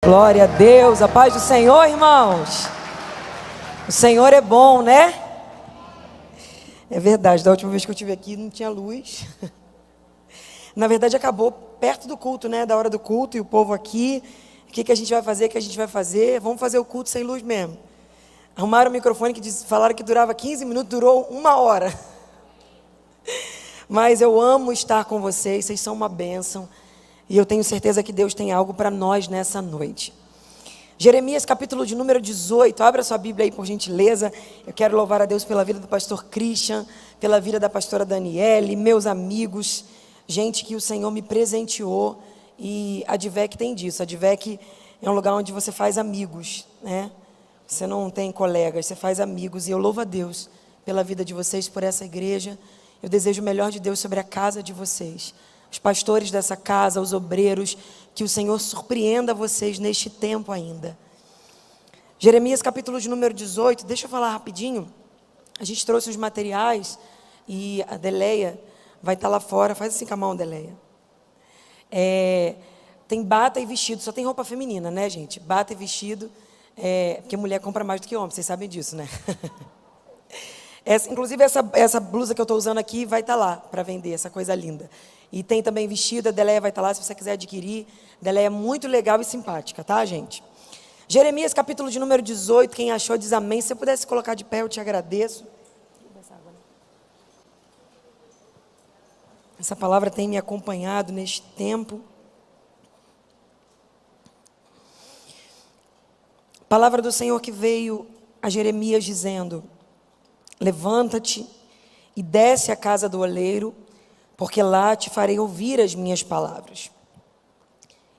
Glória a Deus, a paz do Senhor, irmãos. O Senhor é bom, né? É verdade, da última vez que eu estive aqui não tinha luz. Na verdade acabou perto do culto, né? Da hora do culto e o povo aqui. O que a gente vai fazer? O que a gente vai fazer? Vamos fazer o culto sem luz mesmo. Arrumaram o microfone que falaram que durava 15 minutos, durou 1 hora. Mas eu amo estar com vocês são uma bênção. E eu tenho certeza que Deus tem algo para nós nessa noite. Jeremias capítulo de número 18, abra sua Bíblia aí por gentileza. Eu quero louvar a Deus pela vida do pastor Christian, pela vida da pastora Daniele, meus amigos, gente que o Senhor me presenteou. E a Advec tem disso, a Advec é um lugar onde você faz amigos, né? Você não tem colegas, você faz amigos. E eu louvo a Deus pela vida de vocês, por essa igreja. Eu desejo o melhor de Deus sobre a casa de vocês. Os pastores dessa casa, os obreiros, que o Senhor surpreenda vocês neste tempo ainda. Jeremias capítulo de número 18, deixa eu falar rapidinho. A gente trouxe os materiais e a Deleia vai estar lá fora. Faz assim com a mão, Deleia. Tem bata e vestido, só tem roupa feminina, né, gente? Bata e vestido, porque mulher compra mais do que homem, vocês sabem disso, né? Inclusive essa blusa que eu estou usando aqui vai estar lá para vender, essa coisa linda. E tem também vestido, a Deleia vai estar lá se você quiser adquirir. Deleia é muito legal e simpática, tá, gente? Jeremias capítulo de número 18, quem achou diz amém. Se você pudesse colocar de pé, eu te agradeço. Essa palavra tem me acompanhado neste tempo. Palavra do Senhor que veio a Jeremias dizendo: levanta-te e desce à casa do oleiro, porque lá te farei ouvir as minhas palavras.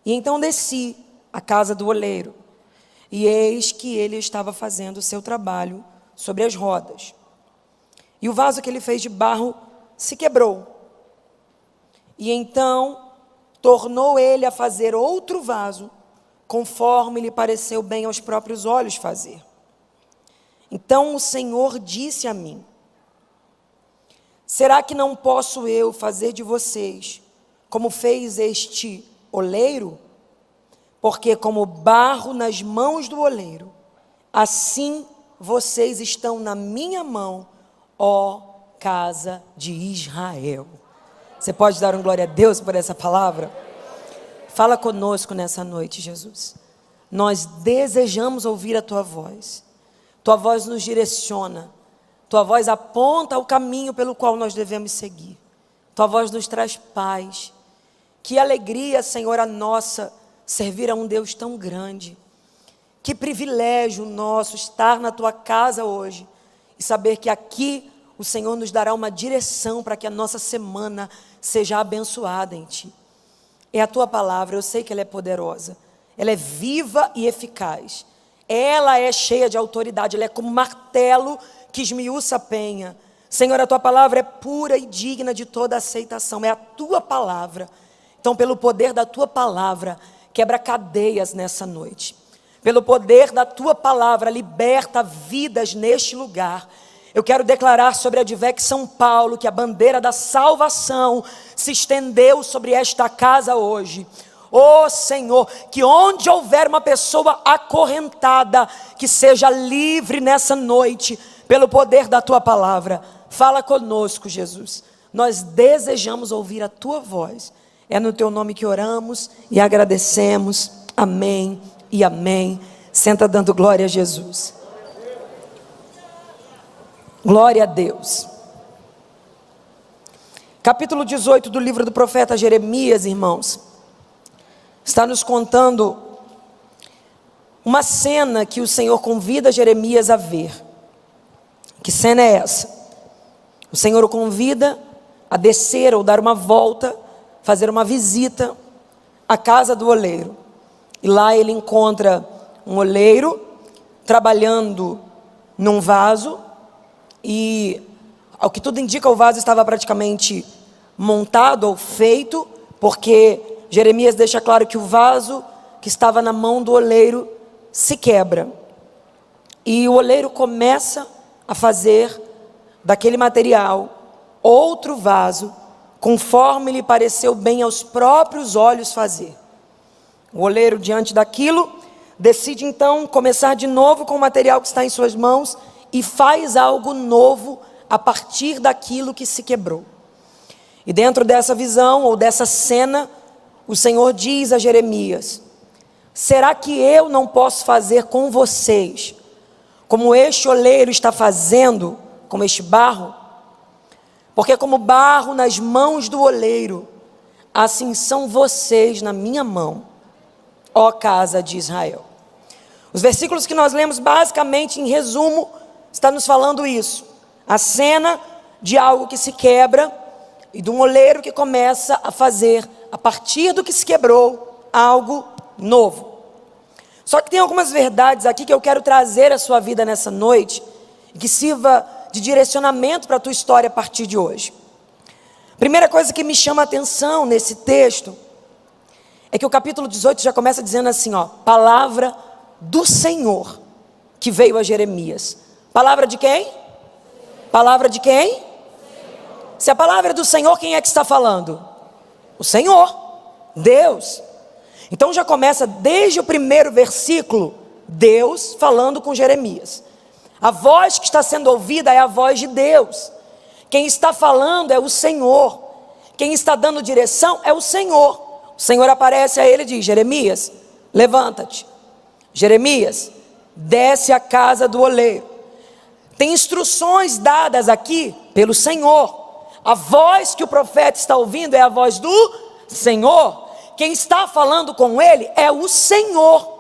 E então desci à casa do oleiro, e eis que ele estava fazendo o seu trabalho sobre as rodas. E o vaso que ele fez de barro se quebrou. E então tornou ele a fazer outro vaso, conforme lhe pareceu bem aos próprios olhos fazer. Então o Senhor disse a mim: será que não posso eu fazer de vocês como fez este oleiro? Porque como barro nas mãos do oleiro, assim vocês estão na minha mão, ó casa de Israel. Você pode dar um glória a Deus por essa palavra? Fala conosco nessa noite, Jesus. Nós desejamos ouvir a Tua voz. Tua voz nos direciona. Tua voz aponta o caminho pelo qual nós devemos seguir. Tua voz nos traz paz. Que alegria, Senhor, a nossa servir a um Deus tão grande. Que privilégio nosso estar na Tua casa hoje e saber que aqui o Senhor nos dará uma direção para que a nossa semana seja abençoada em Ti. É a Tua palavra, eu sei que ela é poderosa. Ela é viva e eficaz. Ela é cheia de autoridade, ela é como martelo que esmiuça a penha. Senhor, a Tua palavra é pura e digna de toda aceitação. É a Tua palavra. Então, pelo poder da Tua palavra, quebra cadeias nessa noite. Pelo poder da Tua palavra, liberta vidas neste lugar. Eu quero declarar sobre a Advec São Paulo que a bandeira da salvação se estendeu sobre esta casa hoje. Oh Senhor, que onde houver uma pessoa acorrentada, que seja livre nessa noite, pelo poder da Tua palavra. Fala conosco, Jesus. Nós desejamos ouvir a Tua voz. É no Teu nome que oramos e agradecemos. Amém e amém. Senta dando glória a Jesus. Glória a Deus. Capítulo 18 do livro do profeta Jeremias, irmãos, está nos contando uma cena que o Senhor convida Jeremias a ver. Que cena é essa? O Senhor o convida a descer ou dar uma volta, fazer uma visita à casa do oleiro. E lá ele encontra um oleiro trabalhando num vaso. E ao que tudo indica, o vaso estava praticamente montado ou feito, porque Jeremias deixa claro que o vaso que estava na mão do oleiro se quebra. E o oleiro começa a fazer daquele material outro vaso, conforme lhe pareceu bem aos próprios olhos fazer. O oleiro, diante daquilo, decide então começar de novo com o material que está em suas mãos e faz algo novo a partir daquilo que se quebrou. E dentro dessa visão ou dessa cena, o Senhor diz a Jeremias: será que eu não posso fazer com vocês como este oleiro está fazendo com este barro? Porque como barro nas mãos do oleiro, assim são vocês na minha mão, ó casa de Israel. Os versículos que nós lemos, basicamente, em resumo, está nos falando isso. A cena de algo que se quebra e de um oleiro que começa a fazer, a partir do que se quebrou, algo novo. Só que tem algumas verdades aqui que eu quero trazer à sua vida nessa noite, e que sirva de direcionamento para a tua história a partir de hoje. Primeira coisa que me chama a atenção nesse texto é que o capítulo 18 já começa dizendo assim, palavra do Senhor que veio a Jeremias. Palavra de quem? Palavra de quem? Se a palavra é do Senhor, quem é que está falando? O Senhor, Deus. Então já começa desde o primeiro versículo, Deus falando com Jeremias. A voz que está sendo ouvida é a voz de Deus. Quem está falando é o Senhor. Quem está dando direção é o Senhor. O Senhor aparece a ele e diz: Jeremias, levanta-te. Jeremias, desce à casa do oleiro. Tem instruções dadas aqui pelo Senhor. A voz que o profeta está ouvindo é a voz do Senhor. Quem está falando com ele é o Senhor.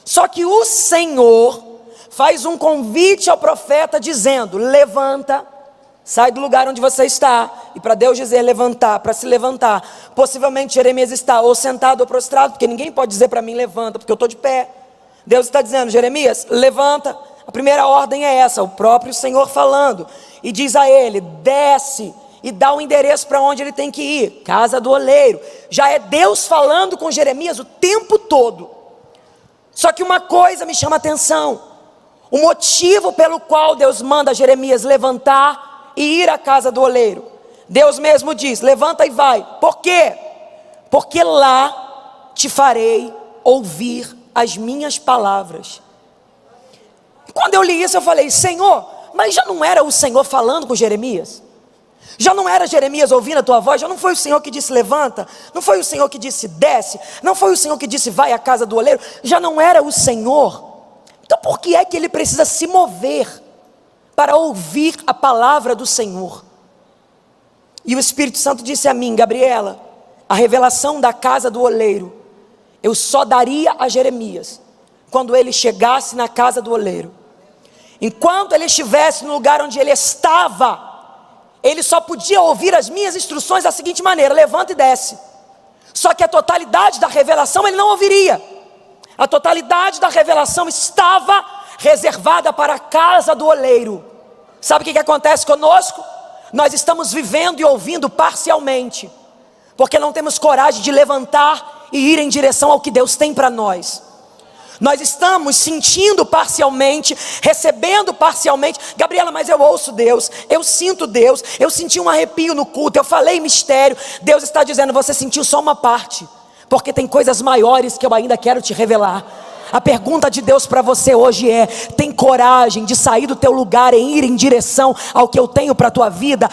Só que o Senhor faz um convite ao profeta dizendo: levanta, sai do lugar onde você está. E para Deus dizer levantar, para se levantar, possivelmente Jeremias está ou sentado ou prostrado, porque ninguém pode dizer para mim levanta, porque eu estou de pé. Deus está dizendo: Jeremias, levanta. A primeira ordem é essa, o próprio Senhor falando, e diz a ele: desce, e dá o endereço para onde ele tem que ir, casa do oleiro. Já é Deus falando com Jeremias o tempo todo. Só que uma coisa me chama a atenção: o motivo pelo qual Deus manda Jeremias levantar e ir à casa do oleiro. Deus mesmo diz: levanta e vai. Por quê? Porque lá te farei ouvir as minhas palavras. Quando eu li isso eu falei: Senhor, mas já não era o Senhor falando com Jeremias? Já não era Jeremias ouvindo a tua voz? Já não foi o Senhor que disse levanta? Não foi o Senhor que disse desce? Não foi o Senhor que disse vai à casa do oleiro? Já não era o Senhor? Então por que é que ele precisa se mover para ouvir a palavra do Senhor? E o Espírito Santo disse a mim: Gabriela, a revelação da casa do oleiro eu só daria a Jeremias quando ele chegasse na casa do oleiro. Enquanto ele estivesse no lugar onde ele estava, ele só podia ouvir as minhas instruções da seguinte maneira: levanta e desce. Só que a totalidade da revelação ele não ouviria. A totalidade da revelação estava reservada para a casa do oleiro. Sabe o que acontece conosco? Nós estamos vivendo e ouvindo parcialmente, porque não temos coragem de levantar e ir em direção ao que Deus tem para nós. Nós estamos sentindo parcialmente, recebendo parcialmente. Gabriela, mas eu ouço Deus, eu sinto Deus, eu senti um arrepio no culto, eu falei mistério. Deus está dizendo: você sentiu só uma parte, porque tem coisas maiores que eu ainda quero te revelar. A pergunta de Deus para você hoje é: tem coragem de sair do teu lugar e ir em direção ao que eu tenho para a tua vida?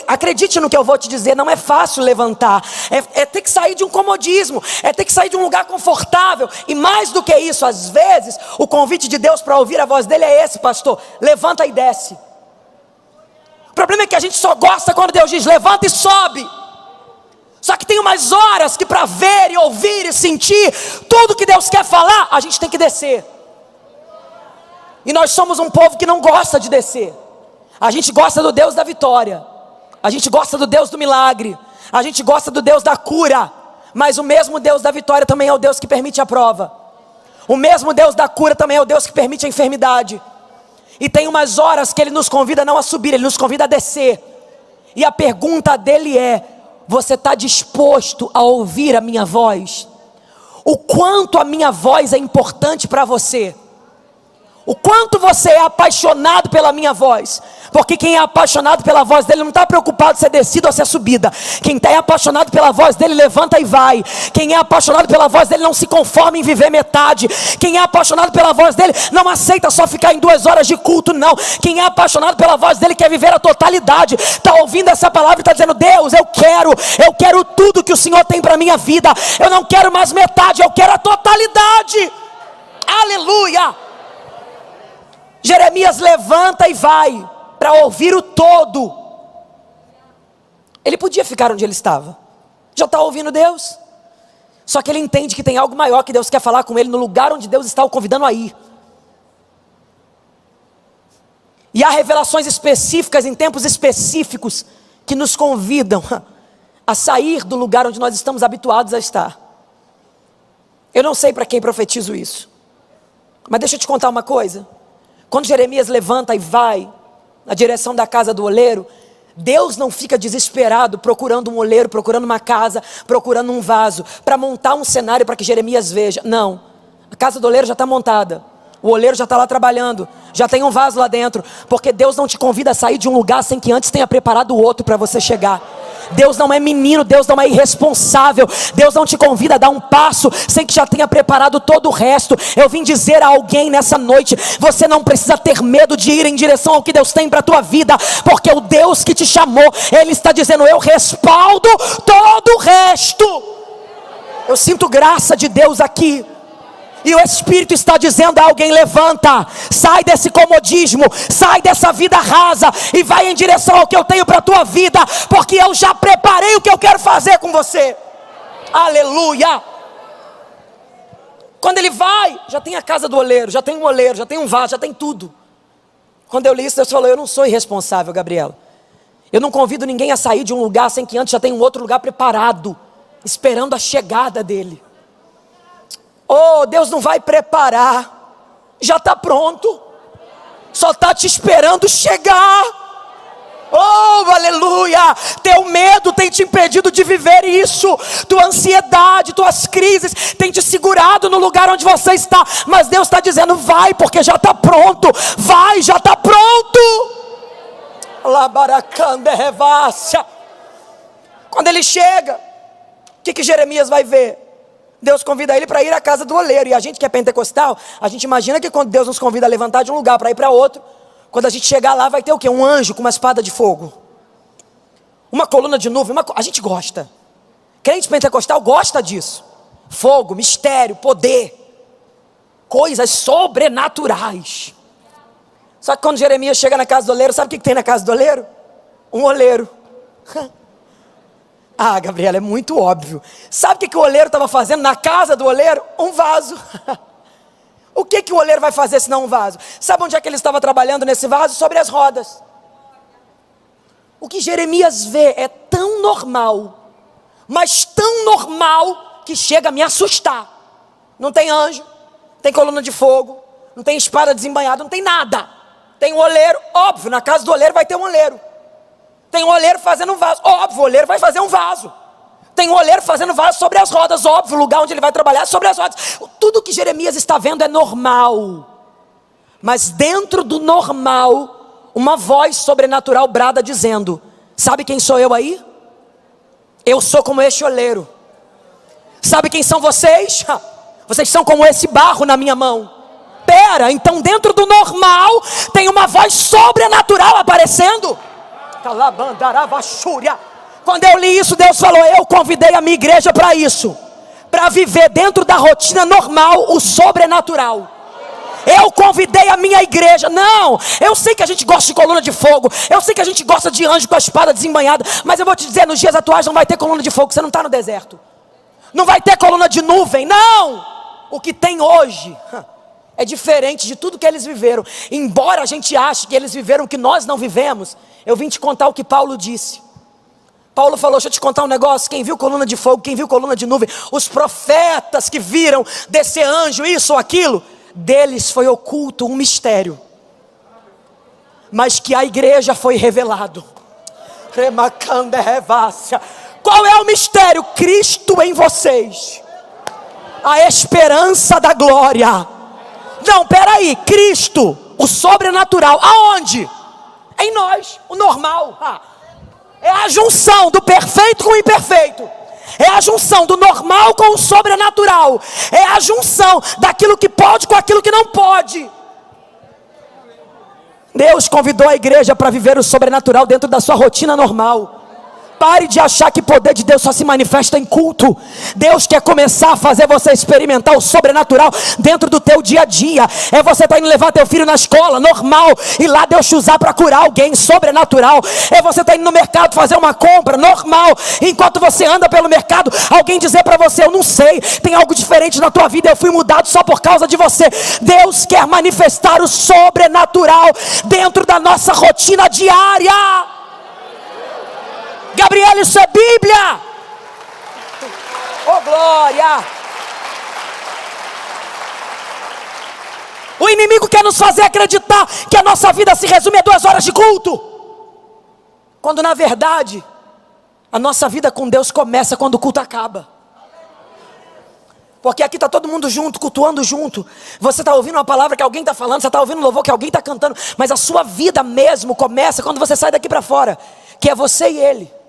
Acredite no que eu vou te dizer, não é fácil levantar, é ter que sair de um comodismo, é ter que sair de um lugar confortável. E mais do que isso, às vezes o convite de Deus para ouvir a voz dele é esse: pastor, levanta e desce. O problema é que a gente só gosta quando Deus diz levanta e sobe. Só que tem umas horas que para ver e ouvir e sentir tudo que Deus quer falar, a gente tem que descer. E nós somos um povo que não gosta de descer. A gente gosta do Deus da vitória, a gente gosta do Deus do milagre, a gente gosta do Deus da cura. Mas o mesmo Deus da vitória também é o Deus que permite a prova. O mesmo Deus da cura também é o Deus que permite a enfermidade. E tem umas horas que Ele nos convida não a subir, Ele nos convida a descer. E a pergunta dele é: você está disposto a ouvir a minha voz? O quanto a minha voz é importante para você? O quanto você é apaixonado pela minha voz. Porque quem é apaixonado pela voz dele não está preocupado se é descida ou se é subida. Quem é apaixonado pela voz dele levanta e vai. Quem é apaixonado pela voz dele não se conforma em viver metade. Quem é apaixonado pela voz dele não aceita só ficar em 2 horas de culto, não. Quem é apaixonado pela voz dele quer viver a totalidade. Está ouvindo essa palavra e está dizendo: Deus, eu quero tudo que o Senhor tem para a minha vida. Eu não quero mais metade, eu quero a totalidade. Aleluia. Jeremias levanta e vai para ouvir o todo. Ele podia ficar onde ele estava, já está ouvindo Deus. Só que ele entende que tem algo maior que Deus quer falar com ele no lugar onde Deus está o convidando a ir. E há revelações específicas em tempos específicos que nos convidam a sair do lugar onde nós estamos habituados a estar. Eu não sei para quem profetizo isso, mas deixa eu te contar uma coisa. Quando Jeremias levanta e vai na direção da casa do oleiro, Deus não fica desesperado procurando um oleiro, procurando uma casa, procurando um vaso, para montar um cenário para que Jeremias veja. Não, a casa do oleiro já está montada, o oleiro já está lá trabalhando, já tem um vaso lá dentro, porque Deus não te convida a sair de um lugar sem que antes tenha preparado o outro para você chegar. Deus não é menino, Deus não é irresponsável. Deus não te convida a dar um passo sem que já tenha preparado todo o resto. Eu vim dizer a alguém nessa noite: você não precisa ter medo de ir em direção ao que Deus tem para a tua vida, porque o Deus que te chamou, Ele está dizendo: eu respaldo todo o resto. Eu sinto graça de Deus aqui. E o Espírito está dizendo a alguém: levanta, sai desse comodismo, sai dessa vida rasa e vai em direção ao que eu tenho para a tua vida, porque eu já preparei o que eu quero fazer com você. Aleluia. Quando ele vai, já tem a casa do oleiro, já tem um oleiro, já tem um vaso, já tem tudo. Quando eu li isso, Deus falou: eu não sou irresponsável, Gabriela. Eu não convido ninguém a sair de um lugar sem que antes já tenha um outro lugar preparado, esperando a chegada dele. Oh, Deus não vai preparar, já está pronto, só está te esperando chegar. Oh, aleluia. Teu medo tem te impedido de viver isso, tua ansiedade, tuas crises tem te segurado no lugar onde você está, mas Deus está dizendo: vai, porque já está pronto, vai, já está pronto. Quando ele chega, o que Jeremias vai ver? Deus convida ele para ir à casa do oleiro. E a gente que é pentecostal, a gente imagina que quando Deus nos convida a levantar de um lugar para ir para outro, quando a gente chegar lá vai ter o quê? Um anjo com uma espada de fogo, uma coluna de nuvem, a gente gosta. Crente pentecostal gosta disso. Fogo, mistério, poder, coisas sobrenaturais. Só que quando Jeremias chega na casa do oleiro, sabe o que tem na casa do oleiro? Um oleiro. Ah, Gabriela, é muito óbvio. Sabe o que o oleiro estava fazendo na casa do oleiro? Um vaso. O que o oleiro vai fazer se não um vaso? Sabe onde é que ele estava trabalhando nesse vaso? Sobre as rodas. O que Jeremias vê é tão normal, mas tão normal, que chega a me assustar. Não tem anjo, não tem coluna de fogo, não tem espada desembainhada, não tem nada. Tem um oleiro, óbvio, na casa do oleiro vai ter um oleiro. Tem um oleiro fazendo um vaso, óbvio, o oleiro vai fazer um vaso. Tem um oleiro fazendo vaso sobre as rodas, óbvio, o lugar onde ele vai trabalhar é sobre as rodas. Tudo que Jeremias está vendo é normal. Mas dentro do normal, uma voz sobrenatural brada dizendo: sabe quem sou eu aí? Eu sou como este oleiro. Sabe quem são vocês? Vocês são como esse barro na minha mão. Pera, então dentro do normal tem uma voz sobrenatural aparecendo. Quando eu li isso, Deus falou: eu convidei a minha igreja para isso, para viver dentro da rotina normal o sobrenatural. Eu convidei a minha igreja. Não, eu sei que a gente gosta de coluna de fogo, eu sei que a gente gosta de anjo com a espada desembainhada, mas eu vou te dizer, nos dias atuais não vai ter coluna de fogo, você não está no deserto. Não vai ter coluna de nuvem, não. O que tem hoje é diferente de tudo que eles viveram. Embora a gente ache que eles viveram o que nós não vivemos, eu vim te contar o que Paulo disse. Paulo falou: deixa eu te contar um negócio. Quem viu coluna de fogo, quem viu coluna de nuvem, os profetas que viram descer anjo, isso ou aquilo, deles foi oculto um mistério, mas que a igreja foi revelado. Qual é o mistério? Cristo em vocês, a esperança da glória. Não, peraí, Cristo, o sobrenatural, aonde? Em nós, o normal. É a junção do perfeito com o imperfeito. É a junção do normal com o sobrenatural. É a junção daquilo que pode com aquilo que não pode. Deus convidou a igreja para viver o sobrenatural dentro da sua rotina normal. Pare de achar que o poder de Deus só se manifesta em culto. Deus quer começar a fazer você experimentar o sobrenatural dentro do teu dia a dia. É você estar indo levar teu filho na escola, normal, e lá Deus te usar para curar alguém, sobrenatural. É você estar indo no mercado fazer uma compra, normal. Enquanto você anda pelo mercado, alguém dizer para você: eu não sei, tem algo diferente na tua vida, eu fui mudado só por causa de você. Deus quer manifestar o sobrenatural dentro da nossa rotina diária. Gabriel, isso é Bíblia. Oh glória. O inimigo quer nos fazer acreditar que a nossa vida se resume a 2 horas de culto, quando na verdade a nossa vida com Deus começa quando o culto acaba. Porque aqui está todo mundo junto, cultuando junto. Você está ouvindo uma palavra que alguém está falando, você está ouvindo um louvor que alguém está cantando, mas a sua vida mesmo começa quando você sai daqui para fora, que é você e Ele.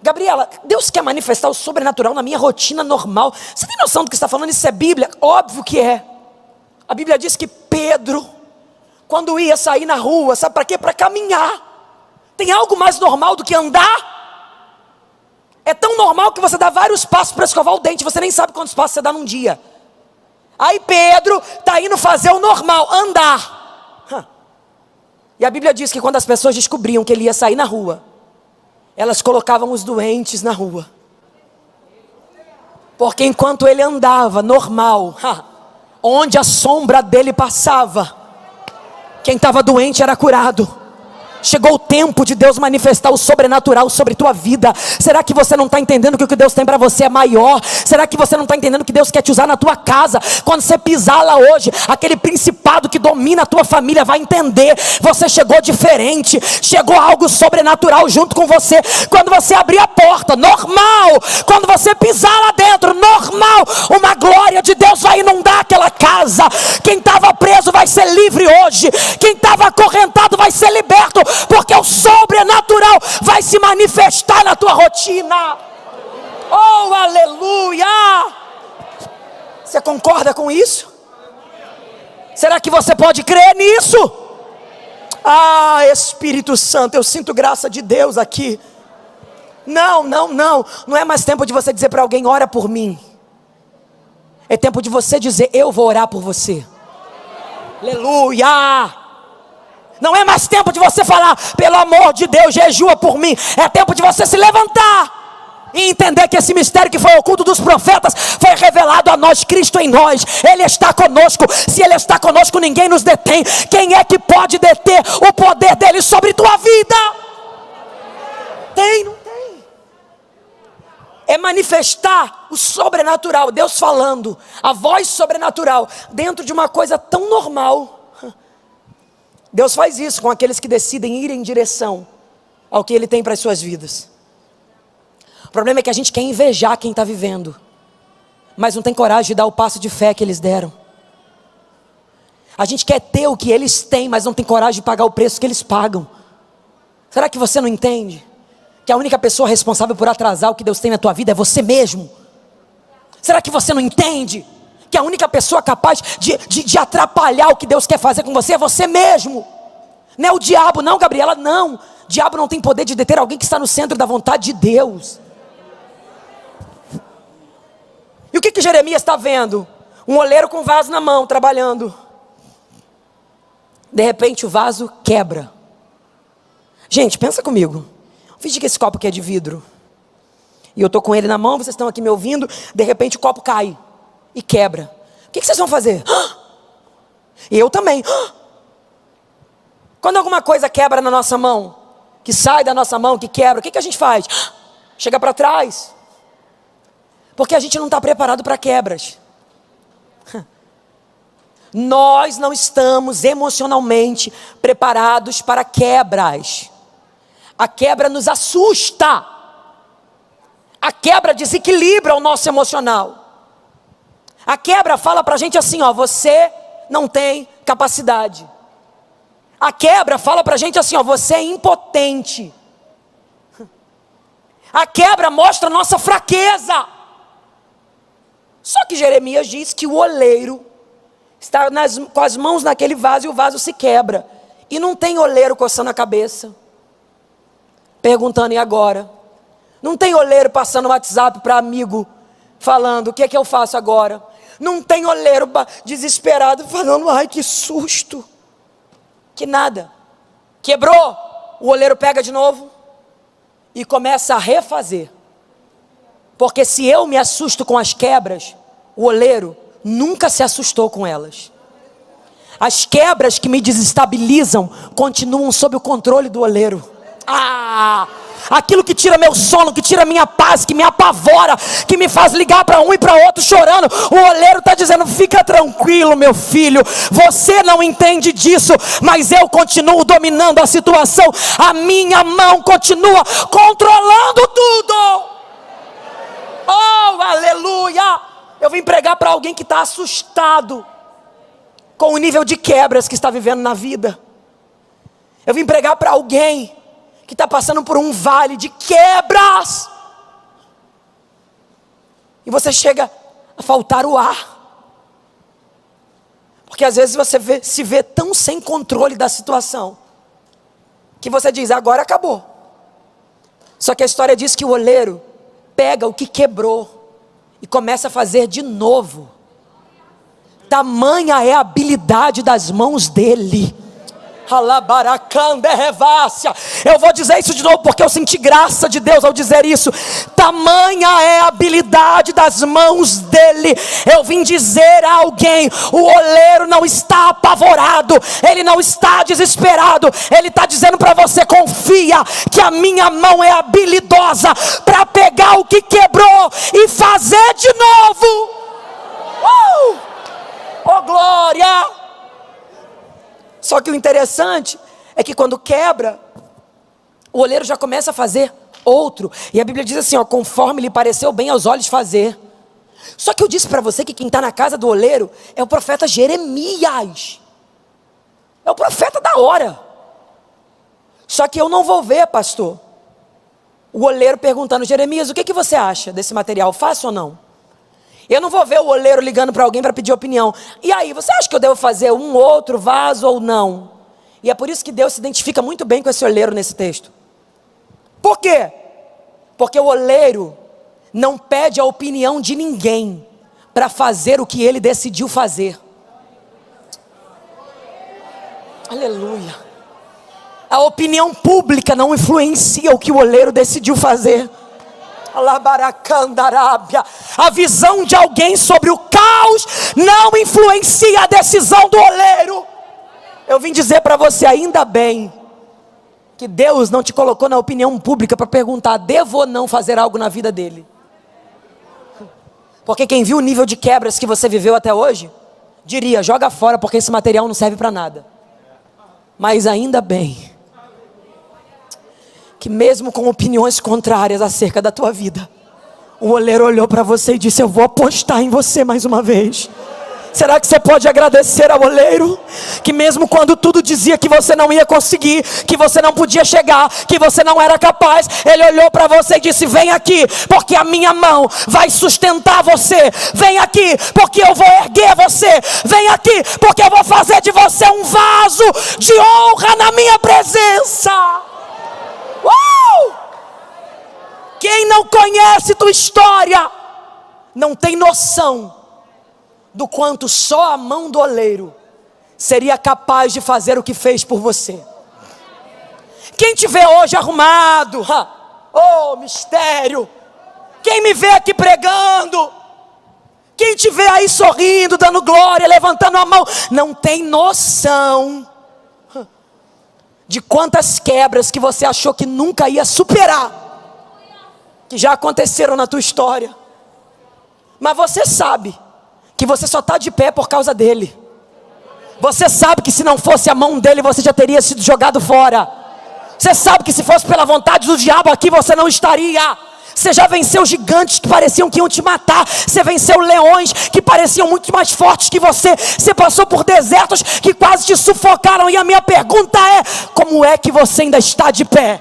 Gabriela, Deus quer manifestar o sobrenatural na minha rotina normal. Você tem noção do que está falando? Isso é Bíblia? Óbvio que é. A Bíblia diz que Pedro, quando ia sair na rua, sabe para quê? Para caminhar. Tem algo mais normal do que andar? É tão normal que você dá vários passos para escovar o dente, você nem sabe quantos passos você dá num dia. Aí Pedro está indo fazer o normal, andar. E a Bíblia diz que quando as pessoas descobriam que ele ia sair na rua, elas colocavam os doentes na rua. Porque enquanto ele andava normal, onde a sombra dele passava, quem estava doente era curado. Chegou o tempo de Deus manifestar o sobrenatural sobre tua vida. Será que você não está entendendo que o que Deus tem para você é maior? Será que você não está entendendo que Deus quer te usar na tua casa? Quando você pisar lá hoje, aquele principado que domina a tua família vai entender. Você chegou diferente, chegou algo sobrenatural junto com você. Quando você abrir a porta, normal. Quando você pisar lá dentro, normal. Uma glória de Deus vai inundar aquela casa. Quem estava preso vai ser livre hoje. Quem estava acorrentado vai ser liberto. Porque o sobrenatural vai se manifestar na tua rotina. Oh, aleluia! Você concorda com isso? Será que você pode crer nisso? Ah, Espírito Santo, eu sinto graça de Deus aqui. Não é mais tempo de você dizer para alguém: ora por mim. É tempo de você dizer: eu vou orar por você. Aleluia! Não é mais tempo de você falar: pelo amor de Deus, jejua por mim. É tempo de você se levantar e entender que esse mistério que foi oculto dos profetas foi revelado a nós, Cristo em nós. Ele está conosco. Se Ele está conosco, ninguém nos detém. Quem é que pode deter o poder dEle sobre tua vida? Tem, não tem. É manifestar o sobrenatural, Deus falando, a voz sobrenatural dentro de uma coisa tão normal. Deus faz isso com aqueles que decidem ir em direção ao que Ele tem para as suas vidas. O problema é que a gente quer invejar quem está vivendo, mas não tem coragem de dar o passo de fé que eles deram. A gente quer ter o que eles têm, mas não tem coragem de pagar o preço que eles pagam. Será que você não entende que a única pessoa responsável por atrasar o que Deus tem na tua vida é você mesmo? Será que você não entende que a única pessoa capaz de atrapalhar o que Deus quer fazer com você é você mesmo? Não é o diabo não, Gabriela, não. O diabo não tem poder de deter alguém que está no centro da vontade de Deus. E o que Jeremias está vendo? Um oleiro com vaso na mão, trabalhando. De repente o vaso quebra. Gente, pensa comigo. Finge que esse copo aqui é de vidro. E eu estou com ele na mão, vocês estão aqui me ouvindo. De repente o copo cai e quebra. O que vocês vão fazer? E eu também. Quando alguma coisa quebra na nossa mão, que sai da nossa mão, que quebra, o que a gente faz? Chega para trás. Porque a gente não está preparado para quebras. Nós não estamos emocionalmente preparados para quebras. A quebra nos assusta. A quebra desequilibra o nosso emocional. A quebra fala pra gente assim, ó: você não tem capacidade. A quebra fala pra gente assim, ó, você é impotente. A quebra mostra a nossa fraqueza. Só que Jeremias diz que o oleiro está com as mãos naquele vaso e o vaso se quebra. E não tem oleiro coçando a cabeça, perguntando, e agora? Não tem oleiro passando o WhatsApp para amigo, falando, o que é que eu faço agora? Não tem oleiro desesperado, falando, ai que susto. Que nada. Quebrou, o oleiro pega de novo e começa a refazer. Porque se eu me assusto com as quebras, o oleiro nunca se assustou com elas. As quebras que me desestabilizam continuam sob o controle do oleiro. Aquilo que tira meu sono, que tira minha paz, que me apavora, que me faz ligar para um e para outro chorando, o oleiro está dizendo, fica tranquilo meu filho, você não entende disso, mas eu continuo dominando a situação, a minha mão continua controlando tudo. Oh, aleluia! Eu vim pregar para alguém que está assustado com o nível de quebras que está vivendo na vida. Eu vim pregar para alguém que está passando por um vale de quebras. E você chega a faltar o ar. Porque às vezes você se vê tão sem controle da situação, que você diz, agora acabou. Só que a história diz que o oleiro pega o que quebrou e começa a fazer de novo. Tamanha é a habilidade das mãos dele. Eu vou dizer isso de novo porque eu senti graça de Deus ao dizer isso. Tamanha é a habilidade das mãos dele. Eu vim dizer a alguém, o oleiro não está apavorado, ele não está desesperado, ele está dizendo para você, confia que a minha mão é habilidosa para pegar o que quebrou e fazer de novo. Oh glória! Só que o interessante é que quando quebra, o oleiro já começa a fazer outro. E a Bíblia diz assim, ó, conforme lhe pareceu bem aos olhos fazer. Só que eu disse para você que quem está na casa do oleiro é o profeta Jeremias. É o profeta da hora. Só que eu não vou ver, pastor, o oleiro perguntando, Jeremias, o que você acha desse material? Faço ou não? Eu não vou ver o oleiro ligando para alguém para pedir opinião. E aí, você acha que eu devo fazer um outro vaso ou não? E é por isso que Deus se identifica muito bem com esse oleiro nesse texto. Por quê? Porque o oleiro não pede a opinião de ninguém para fazer o que ele decidiu fazer. Aleluia. A opinião pública não influencia o que o oleiro decidiu fazer. A visão de alguém sobre o caos não influencia a decisão do oleiro. Eu vim dizer para você, ainda bem que Deus não te colocou na opinião pública para perguntar, devo ou não fazer algo na vida dele? Porque quem viu o nível de quebras que você viveu até hoje, diria, joga fora porque esse material não serve para nada. Mas ainda bem que mesmo com opiniões contrárias acerca da tua vida, o oleiro olhou para você e disse, eu vou apostar em você mais uma vez. Será que você pode agradecer ao oleiro? Que mesmo quando tudo dizia que você não ia conseguir, que você não podia chegar, que você não era capaz, ele olhou para você e disse, vem aqui, porque a minha mão vai sustentar você. Vem aqui, porque eu vou erguer você. Vem aqui, porque eu vou fazer de você um vaso de honra na minha presença. Quem não conhece tua história não tem noção do quanto só a mão do oleiro seria capaz de fazer o que fez por você. Quem te vê hoje arrumado, oh mistério, quem me vê aqui pregando, quem te vê aí sorrindo, dando glória, levantando a mão, não tem noção de quantas quebras que você achou que nunca ia superar, que já aconteceram na tua história. Mas você sabe que você só está de pé por causa dele. Você sabe que se não fosse a mão dele, você já teria sido jogado fora. Você sabe que se fosse pela vontade do diabo aqui, você não estaria. Você já venceu gigantes que pareciam que iam te matar. Você venceu leões que pareciam muito mais fortes que você. Você passou por desertos que quase te sufocaram. E a minha pergunta é: como é que você ainda está de pé?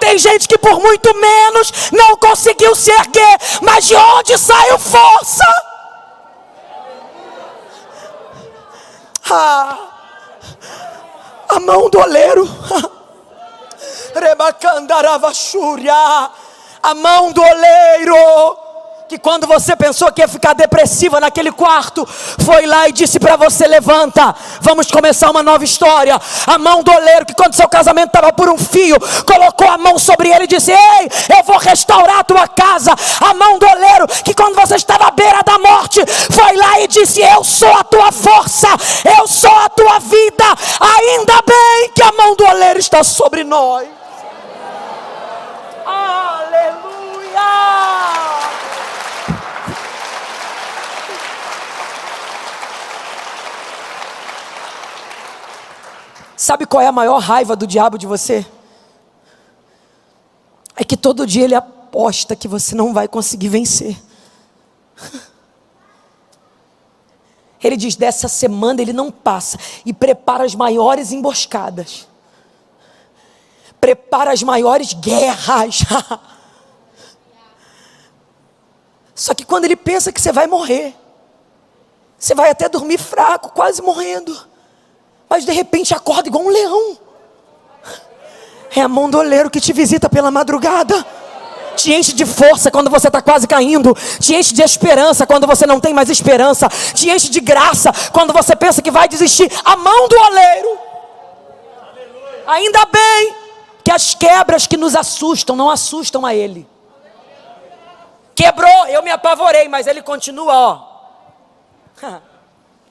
Tem gente que por muito menos não conseguiu se erguer. Mas de onde saiu força? A mão do oleiro. A mão do oleiro, que quando você pensou que ia ficar depressiva naquele quarto, foi lá e disse para você: levanta, vamos começar uma nova história. A mão do oleiro, que quando seu casamento estava por um fio, colocou a mão sobre ele e disse: ei, eu vou restaurar a tua casa. A mão do oleiro, que quando você estava à beira da morte, foi lá e disse: eu sou a tua força, eu sou a tua vida. Ainda bem que a mão do oleiro está sobre nós. Aleluia! Sabe qual é a maior raiva do diabo de você? É que todo dia ele aposta que você não vai conseguir vencer. Ele diz: dessa semana ele não passa, e prepara as maiores emboscadas, prepara as maiores guerras. Só que quando ele pensa que você vai morrer, você vai até dormir fraco, quase morrendo, mas de repente acorda igual um leão. É a mão do oleiro que te visita pela madrugada, te enche de força quando você está quase caindo, te enche de esperança quando você não tem mais esperança, te enche de graça quando você pensa que vai desistir. A mão do oleiro. Ainda bem que as quebras que nos assustam não assustam a ele. Quebrou, eu me apavorei, mas ele continua, ó.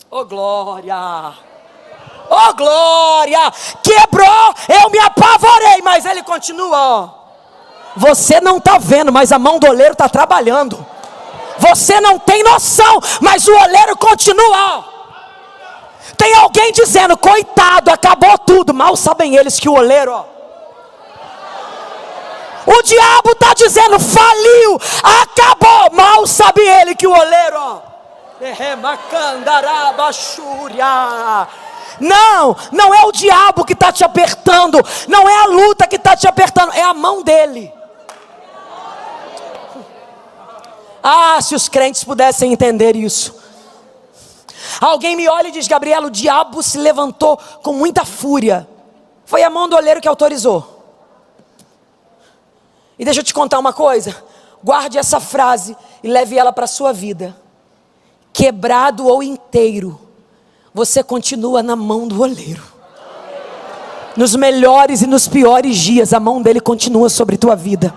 Oh glória, oh glória. Quebrou, eu me apavorei, mas ele continua, ó. Você não está vendo, mas a mão do oleiro está trabalhando. Você não tem noção, mas o oleiro continua, ó. Tem alguém dizendo: coitado, acabou tudo. Mal sabem eles que o oleiro, ó, o diabo está dizendo: faliu, acabou. Mal sabe ele que o oleiro, ó, não é o diabo que está te apertando, não é a luta que está te apertando, é a mão dele. Se os crentes pudessem entender isso. Alguém me olha e diz: Gabriela, o diabo se levantou com muita fúria. Foi a mão do oleiro que autorizou. E deixa eu te contar uma coisa. Guarde essa frase e leve ela para a sua vida. Quebrado ou inteiro, você continua na mão do oleiro. Nos melhores e nos piores dias, a mão dele continua sobre tua vida.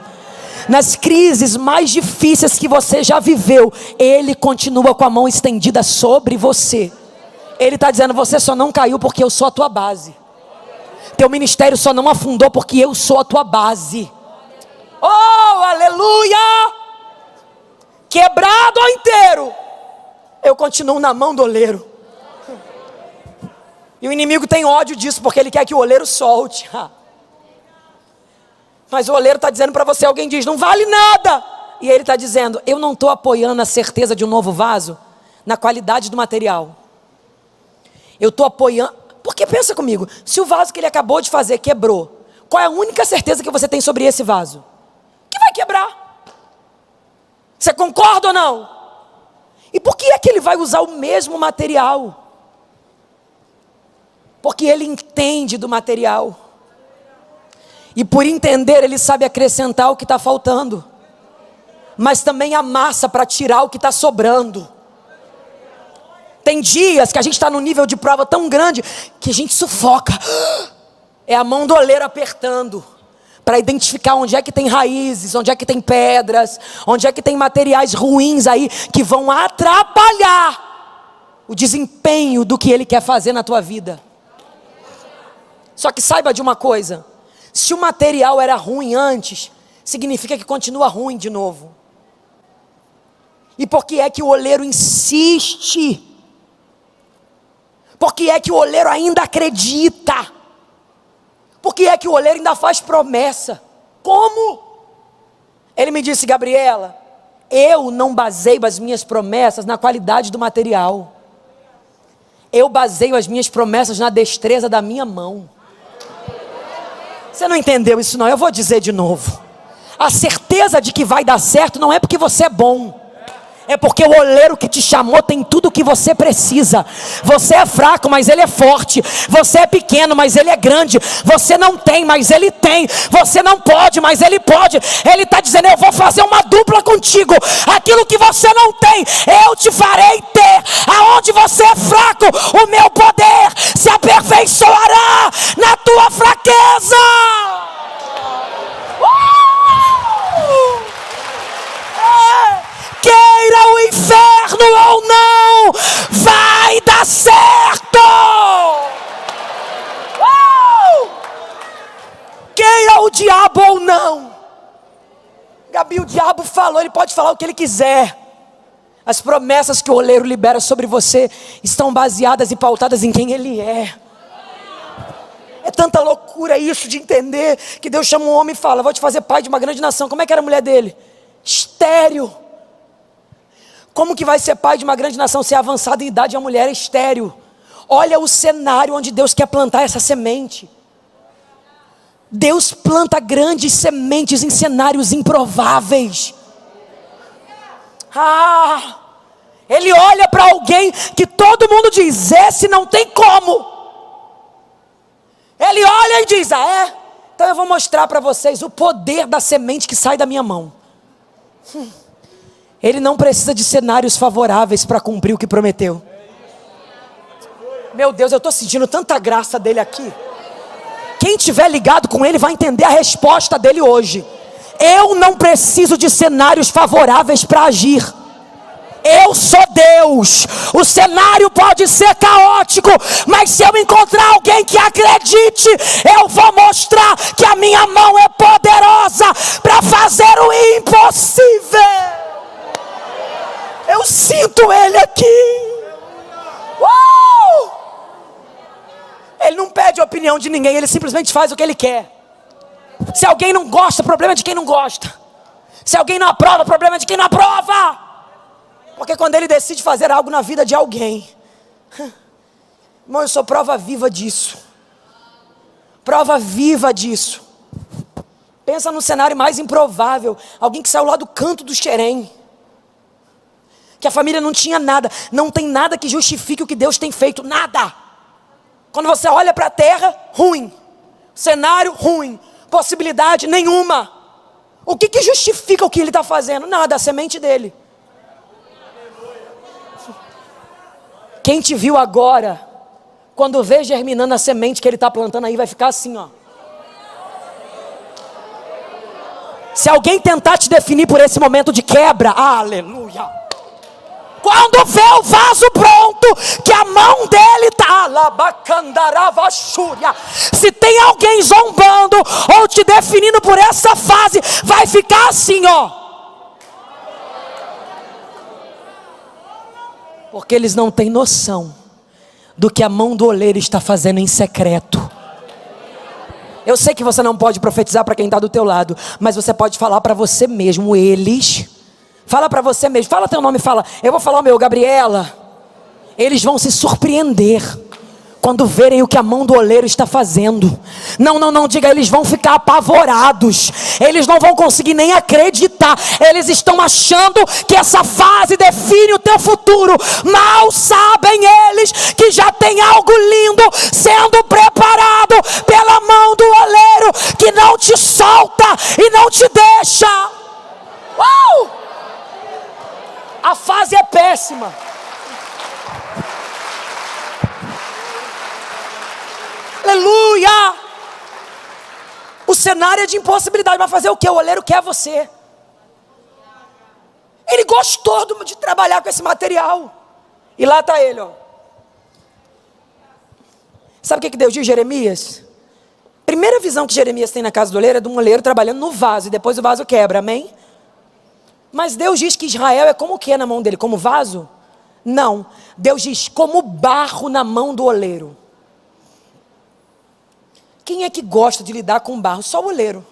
Nas crises mais difíceis que você já viveu, ele continua com a mão estendida sobre você. Ele está dizendo: você só não caiu porque eu sou a tua base. Teu ministério só não afundou porque eu sou a tua base. Oh, aleluia! Quebrado ou inteiro, eu continuo na mão do oleiro. E o inimigo tem ódio disso, porque ele quer que o oleiro solte. Mas o oleiro está dizendo para você, alguém diz: não vale nada. E ele está dizendo: eu não estou apoiando a certeza de um novo vaso na qualidade do material. Eu estou apoiando, porque pensa comigo, se o vaso que ele acabou de fazer quebrou, qual é a única certeza que você tem sobre esse vaso? Que vai quebrar. Você concorda ou não? E por que é que ele vai usar o mesmo material? Porque ele entende do material. E por entender, ele sabe acrescentar o que está faltando. Mas também amassa para tirar o que está sobrando. Tem dias que a gente está num nível de prova tão grande que a gente sufoca. É a mão do oleiro apertando para identificar onde é que tem raízes, onde é que tem pedras, onde é que tem materiais ruins aí que vão atrapalhar o desempenho do que ele quer fazer na tua vida. Só que saiba de uma coisa: se o material era ruim antes, significa que continua ruim de novo. E por que é que o oleiro insiste? Por que é que o oleiro ainda acredita? Por que é que o oleiro ainda faz promessa? Como? Ele me disse: Gabriela, eu não baseio as minhas promessas na qualidade do material. Eu baseio as minhas promessas na destreza da minha mão. Você não entendeu isso não? Eu vou dizer de novo. A certeza de que vai dar certo não é porque você é bom. É porque o oleiro que te chamou tem tudo o que você precisa. Você é fraco, mas ele é forte. Você é pequeno, mas ele é grande. Você não tem, mas ele tem. Você não pode, mas ele pode. Ele está dizendo: eu vou fazer uma dupla contigo. Aquilo que você não tem, eu te farei ter. Aonde você é fraco, o meu poder se aperfeiçoará na tua fraqueza. Queira o inferno ou não, vai dar certo. Queira o diabo ou não. Gabi, o diabo falou, ele pode falar o que ele quiser. As promessas que o oleiro libera sobre você estão baseadas e pautadas em quem ele é. É tanta loucura isso de entender que Deus chama um homem e fala: vou te fazer pai de uma grande nação. Como é que era a mulher dele? Estéril. Como que vai ser pai de uma grande nação se é avançada em idade e a mulher é estéril? Olha o cenário onde Deus quer plantar essa semente. Deus planta grandes sementes em cenários improváveis. Ele olha para alguém que todo mundo diz: esse não tem como. Ele olha e diz: então eu vou mostrar para vocês o poder da semente que sai da minha mão. Ele não precisa de cenários favoráveis para cumprir o que prometeu. Meu Deus, eu estou sentindo tanta graça dele aqui. Quem estiver ligado com ele vai entender a resposta dele hoje. Eu não preciso de cenários favoráveis para agir. Eu sou Deus. O cenário pode ser caótico, mas se eu encontrar alguém que acredite, eu vou mostrar que a minha mão é poderosa para fazer o impossível. Eu sinto ele aqui. Ele não pede a opinião de ninguém, ele simplesmente faz o que ele quer. Se alguém não gosta, o problema é de quem não gosta. Se alguém não aprova, o problema é de quem não aprova. Porque quando ele decide fazer algo na vida de alguém, irmão, eu sou prova viva disso. Prova viva disso. Pensa no cenário mais improvável. Alguém que saiu lá do canto do Xerém, que a família não tinha nada. Não tem nada que justifique o que Deus tem feito. Nada. Quando você olha para a terra, ruim. Cenário ruim. Possibilidade nenhuma. O que justifica o que ele está fazendo? Nada, a semente dele. Quem te viu agora, quando vê germinando a semente que ele está plantando aí, vai ficar assim, ó. Se alguém tentar te definir por esse momento de quebra, aleluia. Quando vê o vaso pronto, que a mão dele está, se tem alguém zombando ou te definindo por essa fase, vai ficar assim, ó. Porque eles não têm noção do que a mão do oleiro está fazendo em secreto. Eu sei que você não pode profetizar para quem está do teu lado, mas você pode falar para você mesmo: eles. Fala para você mesmo, fala teu nome, fala. Eu vou falar o meu: Gabriela. Eles vão se surpreender quando verem o que a mão do oleiro está fazendo. Não, diga, eles vão ficar apavorados. Eles não vão conseguir nem acreditar. Eles estão achando que essa fase define o teu futuro. Mal sabem eles que já tem algo lindo sendo preparado pela mão do oleiro, que não te solta e não te deixa. A fase é péssima. Aleluia! O cenário é de impossibilidade. Vai fazer o que? O oleiro quer você. Ele gostou de trabalhar com esse material. E lá está ele, ó. Sabe o que Deus diz, Jeremias? Primeira visão que Jeremias tem na casa do oleiro é de um oleiro trabalhando no vaso, e depois o vaso quebra, amém? Mas Deus diz que Israel é como o que na mão dele? Como vaso? Não, Deus diz como barro na mão do oleiro. Quem é que gosta de lidar com barro? Só o oleiro.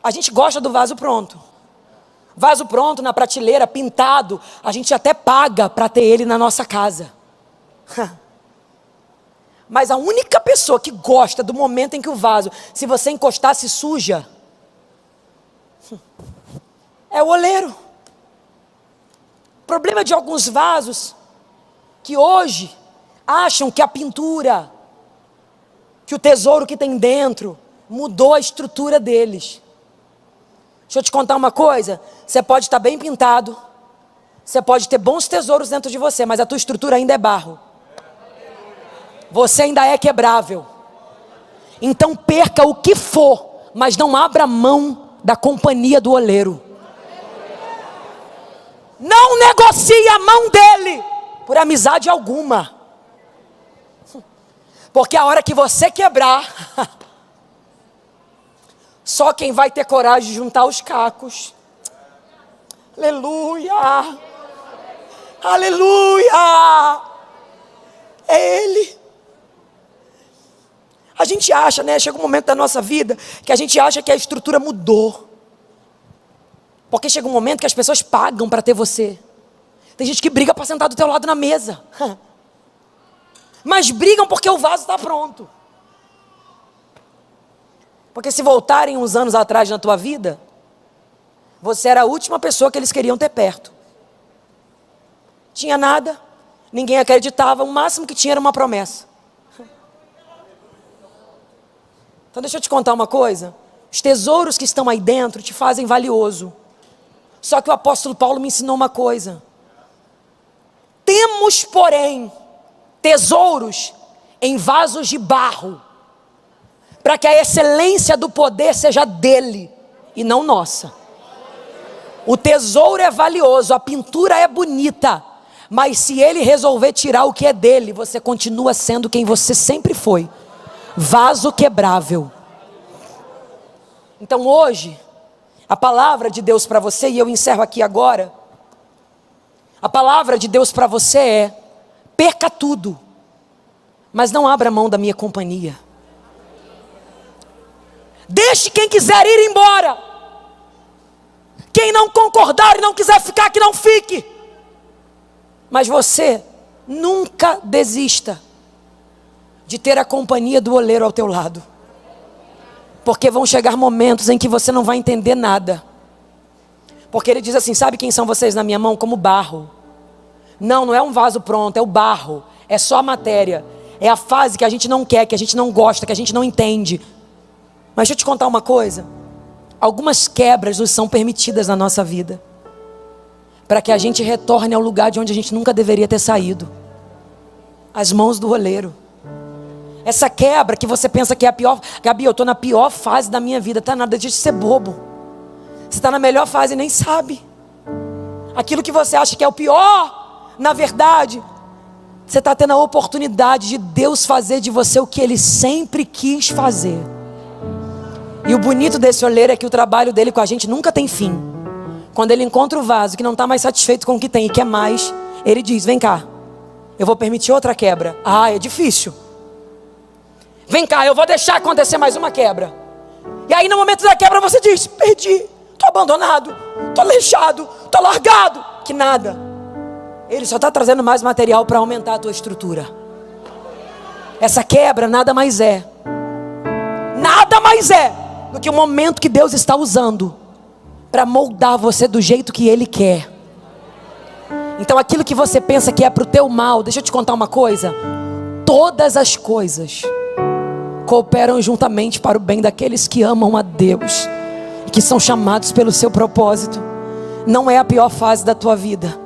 A gente gosta do vaso pronto. Vaso pronto, na prateleira, pintado, a gente até paga para ter ele na nossa casa. Mas a única pessoa que gosta do momento em que o vaso, se você encostar, se suja, é o oleiro. O problema de alguns vasos, que hoje acham que a pintura, que o tesouro que tem dentro, mudou a estrutura deles. Deixa eu te contar uma coisa, você pode estar bem pintado, você pode ter bons tesouros dentro de você, mas a tua estrutura ainda é barro. Você ainda é quebrável. Então perca o que for, mas não abra mão da companhia do oleiro. Não negocie a mão dele por amizade alguma. Porque a hora que você quebrar, só quem vai ter coragem de juntar os cacos. Aleluia! Aleluia! É Ele. A gente acha, né? Chega um momento da nossa vida que a gente acha que a estrutura mudou. Porque chega um momento que as pessoas pagam para ter você. Tem gente que briga para sentar do teu lado na mesa. Mas brigam porque o vaso está pronto. Porque se voltarem uns anos atrás na tua vida, você era a última pessoa que eles queriam ter perto. Tinha nada, ninguém acreditava, o máximo que tinha era uma promessa. Então deixa eu te contar uma coisa. Os tesouros que estão aí dentro te fazem valioso. Só que o apóstolo Paulo me ensinou uma coisa. Temos, porém, tesouros em vasos de barro, para que a excelência do poder seja dele e não nossa. O tesouro é valioso, a pintura é bonita, mas se ele resolver tirar o que é dele, você continua sendo quem você sempre foi, vaso quebrável. Então hoje, a palavra de Deus para você, e eu encerro aqui agora, a palavra de Deus para você é: perca tudo, mas não abra mão da minha companhia. Deixe quem quiser ir embora. Quem não concordar e não quiser ficar, que não fique. Mas você nunca desista de ter a companhia do oleiro ao teu lado. Porque vão chegar momentos em que você não vai entender nada. Porque ele diz assim: sabe quem são vocês na minha mão? Como barro. Não, não é um vaso pronto, é o barro. É só a matéria. É a fase que a gente não quer, que a gente não gosta, que a gente não entende. Mas deixa eu te contar uma coisa. Algumas quebras nos são permitidas na nossa vida, para que a gente retorne ao lugar de onde a gente nunca deveria ter saído. As mãos do oleiro. Essa quebra que você pensa que é a pior. Gabi, eu estou na pior fase da minha vida. Tá nada de ser bobo. Você está na melhor fase e nem sabe. Aquilo que você acha que é o pior, na verdade, você está tendo a oportunidade de Deus fazer de você o que Ele sempre quis fazer. E o bonito desse oleiro é que o trabalho dele com a gente nunca tem fim. Quando ele encontra o vaso que não está mais satisfeito com o que tem e quer mais, ele diz: vem cá, eu vou permitir outra quebra. Ah, é difícil. Vem cá, eu vou deixar acontecer mais uma quebra. E aí no momento da quebra você diz: perdi, estou abandonado, estou lixado, estou largado. Que nada. Ele só está trazendo mais material para aumentar a tua estrutura. Essa quebra nada mais é do que o momento que Deus está usando para moldar você do jeito que Ele quer. Então aquilo que você pensa que é para o teu mal, deixa eu te contar uma coisa: todas as coisas cooperam juntamente para o bem daqueles que amam a Deus, que são chamados pelo seu propósito. Não é a pior fase da tua vida.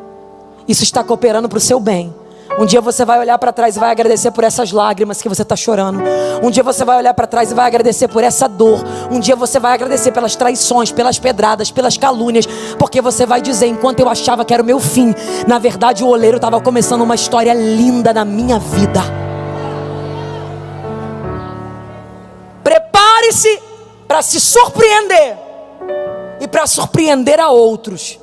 Isso está cooperando para o seu bem. Um dia você vai olhar para trás e vai agradecer por essas lágrimas que você está chorando. Um dia você vai olhar para trás e vai agradecer por essa dor. Um dia você vai agradecer pelas traições, pelas pedradas, pelas calúnias. Porque você vai dizer: enquanto eu achava que era o meu fim, na verdade o oleiro estava começando uma história linda na minha vida. Prepare-se para se surpreender e para surpreender a outros.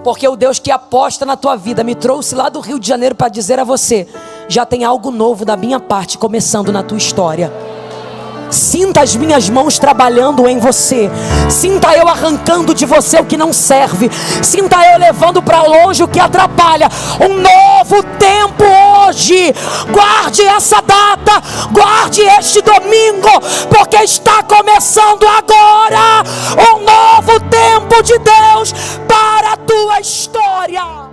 Porque o Deus que aposta na tua vida me trouxe lá do Rio de Janeiro para dizer a você: já tem algo novo da minha parte começando na tua história. Sinta as minhas mãos trabalhando em você. Sinta eu arrancando de você o que não serve. Sinta eu levando para longe o que atrapalha. Um novo tempo hoje. Guarde essa data. Guarde este domingo, porque está começando agora um novo tempo de Deus para a tua história.